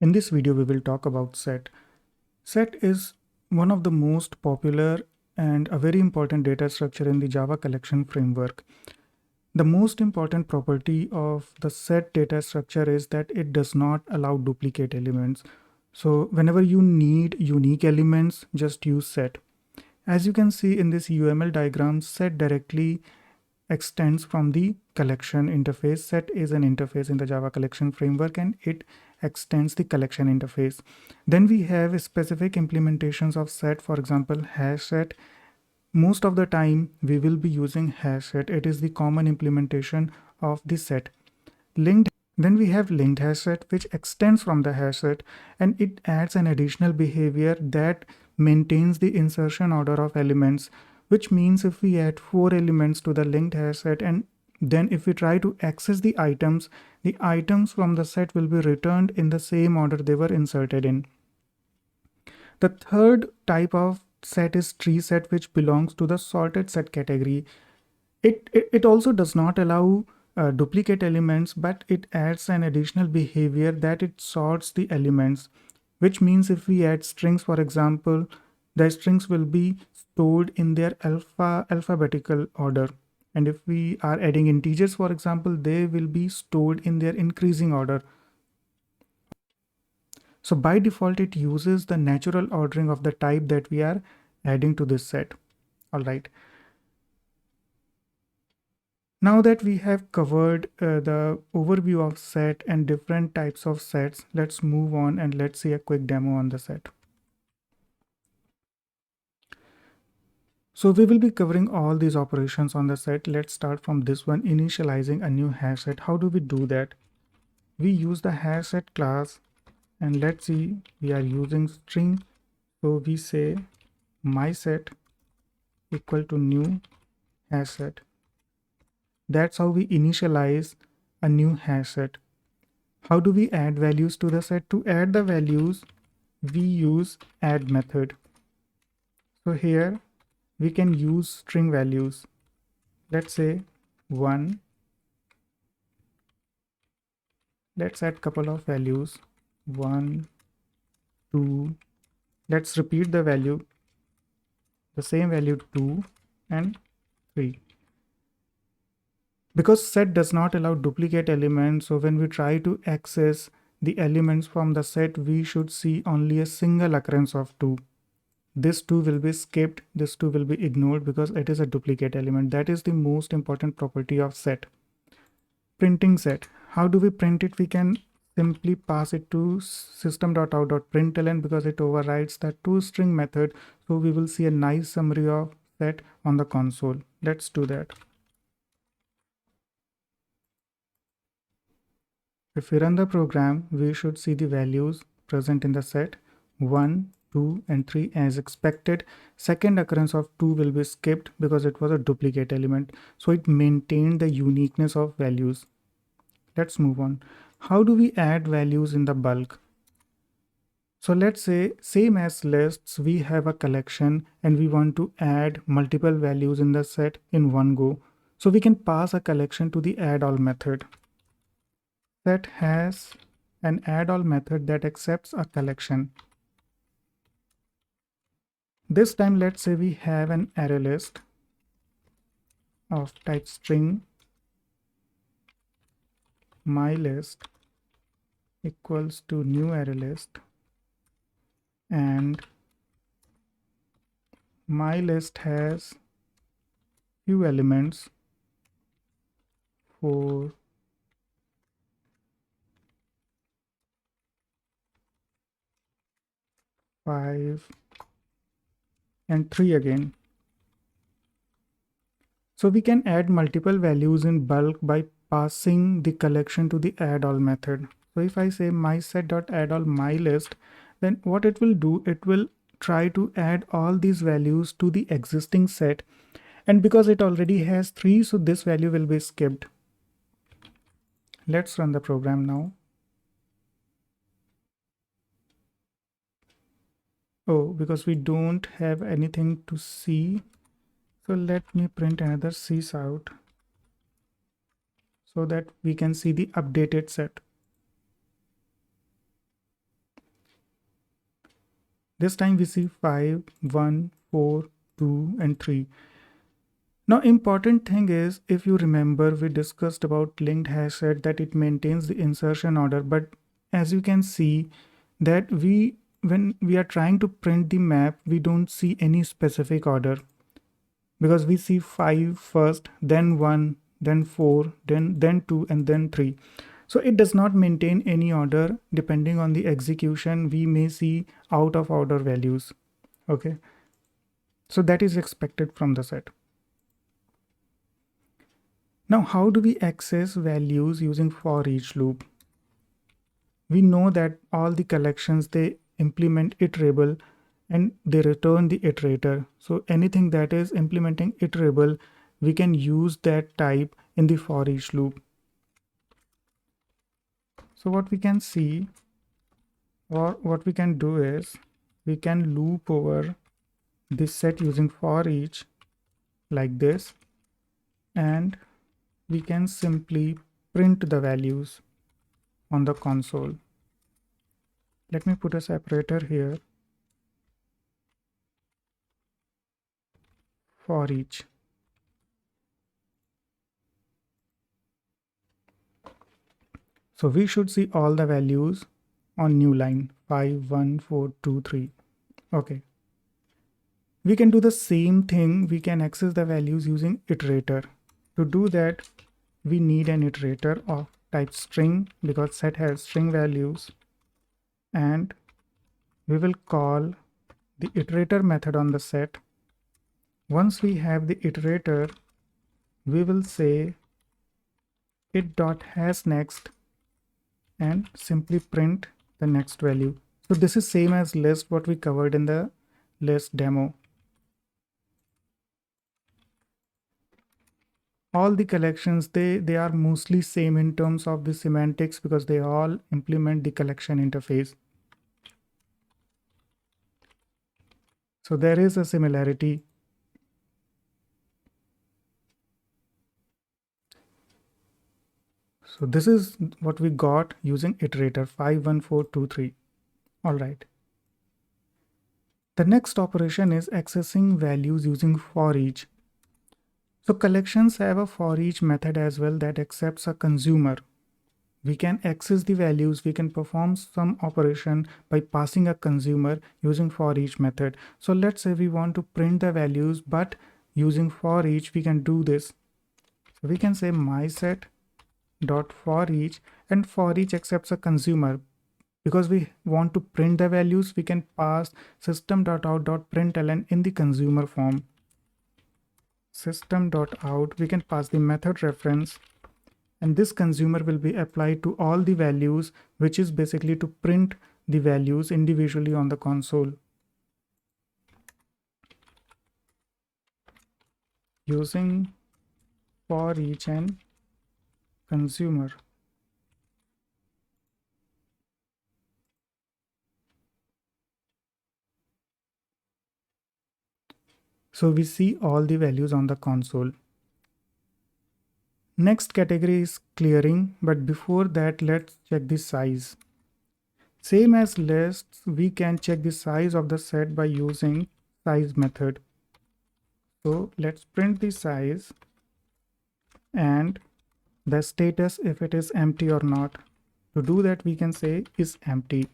In this video, we will talk about set. Set is one of the most popular and a very important data structure in the Java collection framework. The most important property of the set data structure is that it does not allow duplicate elements. So whenever you need unique elements, just use set. As you can see in this UML diagram, set directly extends from the collection interface. Set is an interface in the Java collection framework and it extends the collection interface. Then we have specific implementations of set, for example, HashSet. Most of the time we will be using HashSet. It is the common implementation of the set. Then we have linked HashSet, which extends from the HashSet and it adds an additional behavior that maintains the insertion order of elements, which means if we add 4 elements to the linked HashSet and then if we try to access the items from the set will be returned in the same order they were inserted in. The third type of set is tree set, which belongs to the sorted set category. It also does not allow duplicate elements, but it adds an additional behavior that it sorts the elements, which means if we add strings, for example, the strings will be stored in their alphabetical order. And if we are adding integers, for example, they will be stored in their increasing order. So by default, it uses the natural ordering of the type that we are adding to this set. All right. Now that we have covered the overview of set and different types of sets, let's move on and let's see a quick demo on the set. So we will be covering all these operations on the set. Let's start from this one, initializing a new hash set. How do we do that? We use the hash set class and let's see, we are using string. So we say my set equal to new hash set. That's how we initialize a new hash set. How do we add values to the set? To add the values, we use add method. So here we can use string values. Let's say 1. Let's add couple of values. 1, 2. Let's repeat the value. The same value 2 and 3. Because set does not allow duplicate elements, so when we try to access the elements from the set, we should see only a single occurrence of 2. This 2 will be skipped, this 2 will be ignored because it is a duplicate element. That is the most important property of set. Printing set. How do we print it? We can simply pass it to system.out.println because it overrides the toString method. So we will see a nice summary of set on the console. Let's do that. If we run the program, we should see the values present in the set 1, 2 and 3 as expected. Second occurrence of 2 will be skipped because it was a duplicate element. So it maintained the uniqueness of values. Let's move on. How do we add values in the bulk? So let's say same as lists, we have a collection and we want to add multiple values in the set in one go. So we can pass a collection to the add all method. Set has an add all method that accepts a collection. This time let's say we have an array list of type string my list equals to new array list, and my list has few elements 4, 5 and 3 again. So we can add multiple values in bulk by passing the collection to the add all method. So if I say my set.addAll my list, then what it will do, it will try to add all these values to the existing set, and because it already has 3, so this value will be skipped. Let's run the program now. Oh, because we don't have anything to see, so let me print another sys out so that we can see the updated set. This time we see 5, 1, 4, 2, and 3. Now, important thing is, if you remember, we discussed about linked hash set that it maintains the insertion order, but as you can see that when we are trying to print the map, we don't see any specific order because we see 5 first, then 1, then 4, then 2, and then 3. So it does not maintain any order. Depending on the execution, we may see out of order values. Okay. So that is expected from the set. Now, how do we access values using for each loop? We know that all the collections, they implement iterable and they return the iterator. So anything that is implementing iterable, we can use that type in the for each loop. So what we can see, or what we can do is, we can loop over this set using for each like this, and we can simply print the values on the console. Let me put a separator here, for each. So we should see all the values on new line 5, 1, 4, 2, 3. Okay. We can do the same thing. We can access the values using iterator. To do that, we need an iterator of type string because set has string values, and we will call the iterator method on the set. Once we have the iterator, we will say it.hasNext and simply print the next value. So this is same as list what we covered in the list demo. All the collections, they are mostly same in terms of the semantics because they all implement the collection interface. So there is a similarity. So this is what we got using iterator 5, 1, 4, 2, 3. All right. The next operation is accessing values using for each. So collections have a for each method as well that accepts a consumer. We can access the values, we can perform some operation by passing a consumer using for each method. So let's say we want to print the values, but using for each, we can do this. So we can say myset dot for each, and for each accepts a consumer. Because we want to print the values, we can pass system.out.println in the consumer form. System.out, we can pass the method reference, and this consumer will be applied to all the values, which is basically to print the values individually on the console. Using for each and consumer. So we see all the values on the console. Next category is clearing, but before that, let's check the size. Same as lists, we can check the size of the set by using size method. So let's print the size and the status if it is empty or not. To do that, we can say is empty.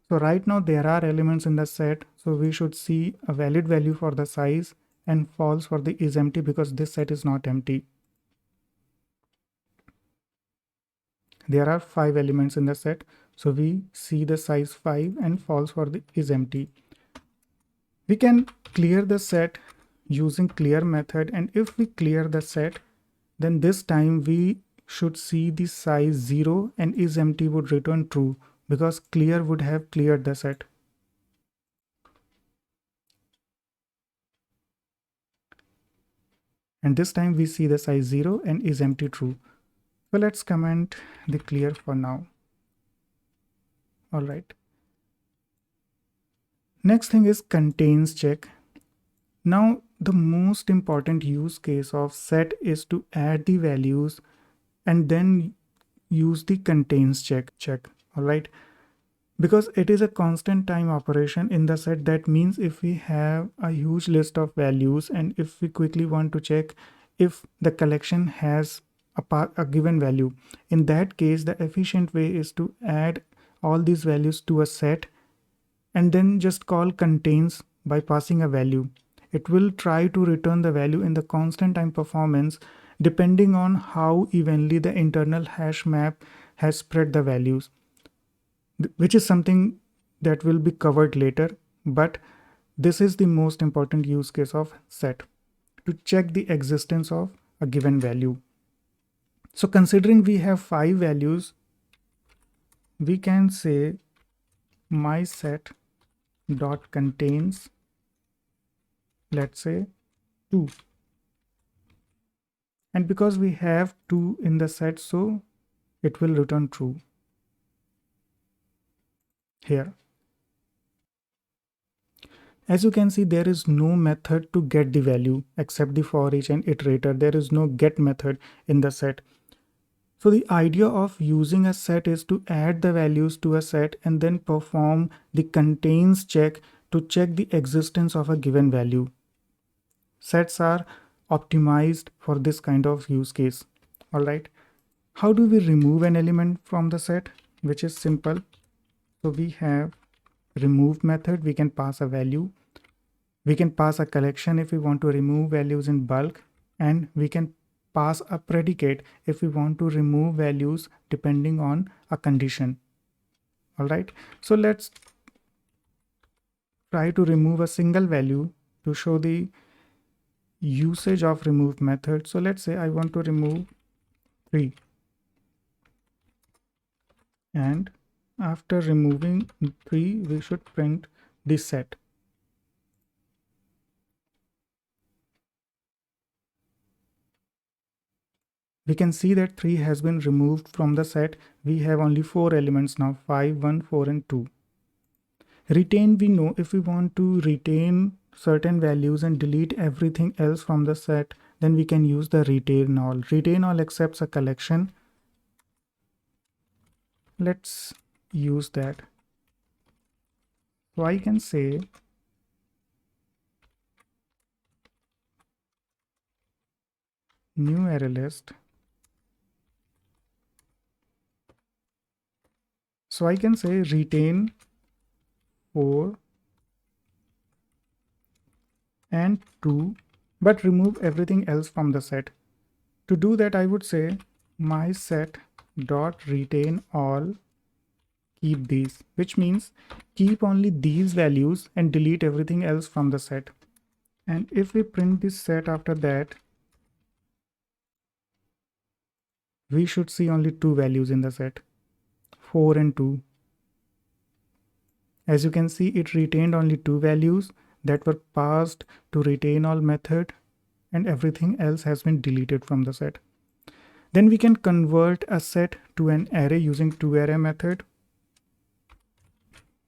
So right now there are elements in the set, so we should see a valid value for the size and false for the is empty because this set is not empty. There are 5 elements in the set, so we see the size 5 and false for the is empty. We can clear the set using clear method, and if we clear the set, then this time we should see the size 0 and is empty would return true because clear would have cleared the set. And this time we see the size 0 and is empty true. So let's comment the clear for now. All right. Next thing is contains check. Now the most important use case of set is to add the values and then use the contains check. All right. because it is a constant time operation in the set. That means if we have a huge list of values and if we quickly want to check if the collection has a given value, in that case the efficient way is to add all these values to a set and then just call contains by passing a value. It will try to return the value in the constant time performance depending on how evenly the internal hash map has spread the values, which is something that will be covered later. But this is the most important use case of set, to check the existence of a given value. So considering we have 5 values, we can say my set dot contains, let's say, 2, and because we have 2 in the set, so it will return true here. As you can see, there is no method to get the value except the for each and iterator. There is no get method in the set. So the idea of using a set is to add the values to a set and then perform the contains check to check the existence of a given value. Sets are optimized for this kind of use case. All right. How do we remove an element from the set? Which is simple. So we have remove method. We can pass a value. We can pass a collection if we want to remove values in bulk, and we can pass a predicate if we want to remove values depending on a condition. All right. So let's try to remove a single value to show the usage of remove method. So let's say I want to remove 3, and after removing 3 we should print this set. We can see that 3 has been removed from the set. We have only 4 elements now, 5, 1, 4 and 2. Retain, we know if we want to retain certain values and delete everything else from the set, then we can use the retain all. Retain all accepts a collection. Let's use that. So I can say new array list. So I can say retain 4 and 2, but remove everything else from the set. To do that, I would say my set dot retain all, keep these, which means keep only these values and delete everything else from the set. And if we print this set after that, we should see only 2 values in the set, 4 and 2. As you can see, it retained only 2 values that were passed to retain all method, and everything else has been deleted from the set. Then we can convert a set to an array using toArray method.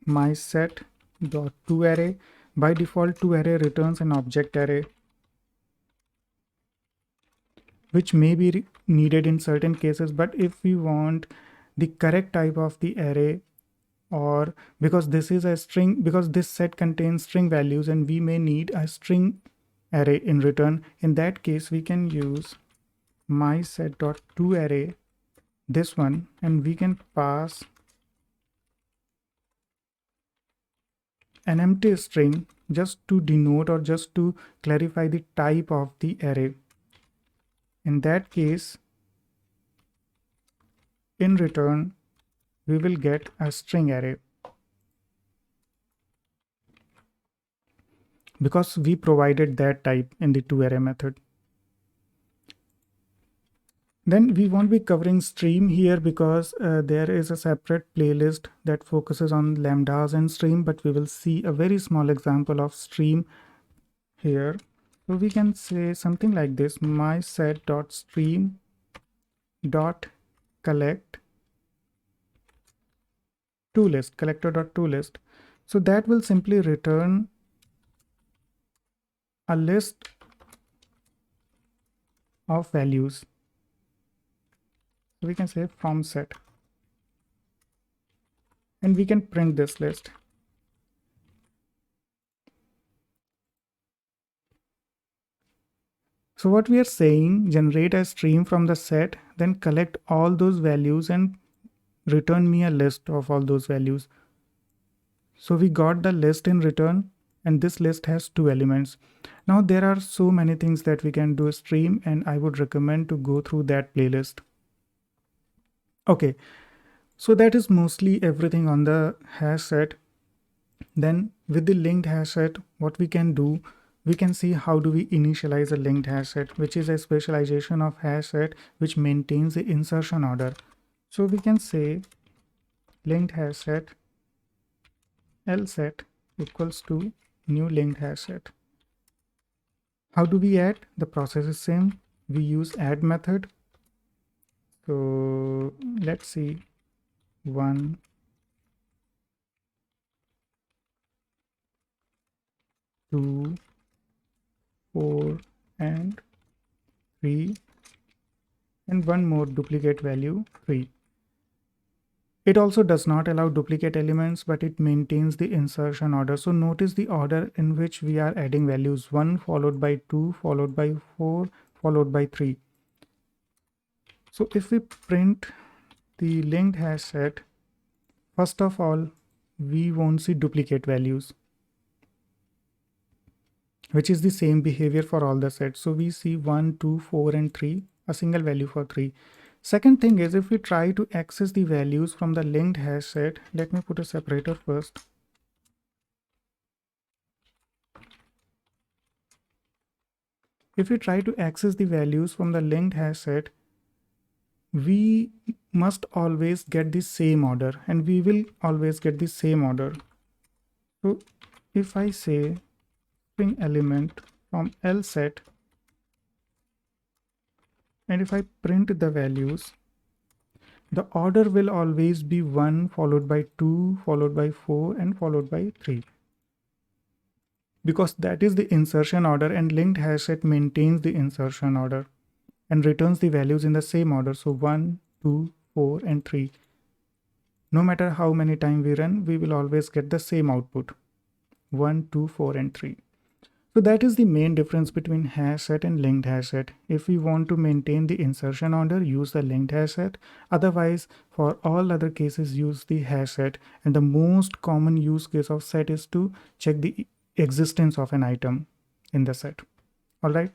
My set dot toArray. By default, toArray returns an object array, which may be needed in certain cases. But if we want the correct type of the array, or because this is a string, because this set contains string values and we may need a string array in return, in that case we can use my set dot toArray, this one, and we can pass an empty string just to denote or just to clarify the type of the array. In that case, in return, we will get a string array because we provided that type in the toArray method. Then we won't be covering stream here because there is a separate playlist that focuses on lambdas and stream, but we will see a very small example of stream here. So we can say something like this: my set dot stream dot collect toList, collector dot toList. So that will simply return a list of values. So we can say from set. and we can print this list. So what we are saying, generate a stream from the set, then collect all those values and return me a list of all those values. So we got the list in return, and this list has 2 elements. Now there are so many things that we can do stream, and I would recommend to go through that playlist. Okay, so that is mostly everything on the hash set. Then with the linked hash set, what we can do, we can see how do we initialize a linked hash set, which is a specialization of hash set which maintains the insertion order. So we can say linked hash set L set equals to new linked hash set. How do we add? The process is same. We use add method. So let's see 1, 2, 4 and 3, and one more duplicate value 3. It also does not allow duplicate elements, but it maintains the insertion order. So notice the order in which we are adding values: 1 followed by 2 followed by 4 followed by 3. So if we print the linked hash set, first of all, we won't see duplicate values, which is the same behavior for all the sets. So we see 1, 2, 4 and 3, a single value for 3. Second thing is, if we try to access the values from the linked hash set, let me put a separator first. If we try to access the values from the linked hash set, we must always get the same order, and we will always get the same order. So if I say string element from L set, and if I print the values, the order will always be 1 followed by 2 followed by 4 and followed by 3, because that is the insertion order, and linked hash set maintains the insertion order and returns the values in the same order. So 1, 2, 4 and 3. No matter how many times we run, we will always get the same output: 1, 2, 4 and 3. So that is the main difference between hash set and linked hash set. If we want to maintain the insertion order, use the linked hash set. Otherwise, for all other cases, use the hash set. And the most common use case of set is to check the existence of an item in the set. All right.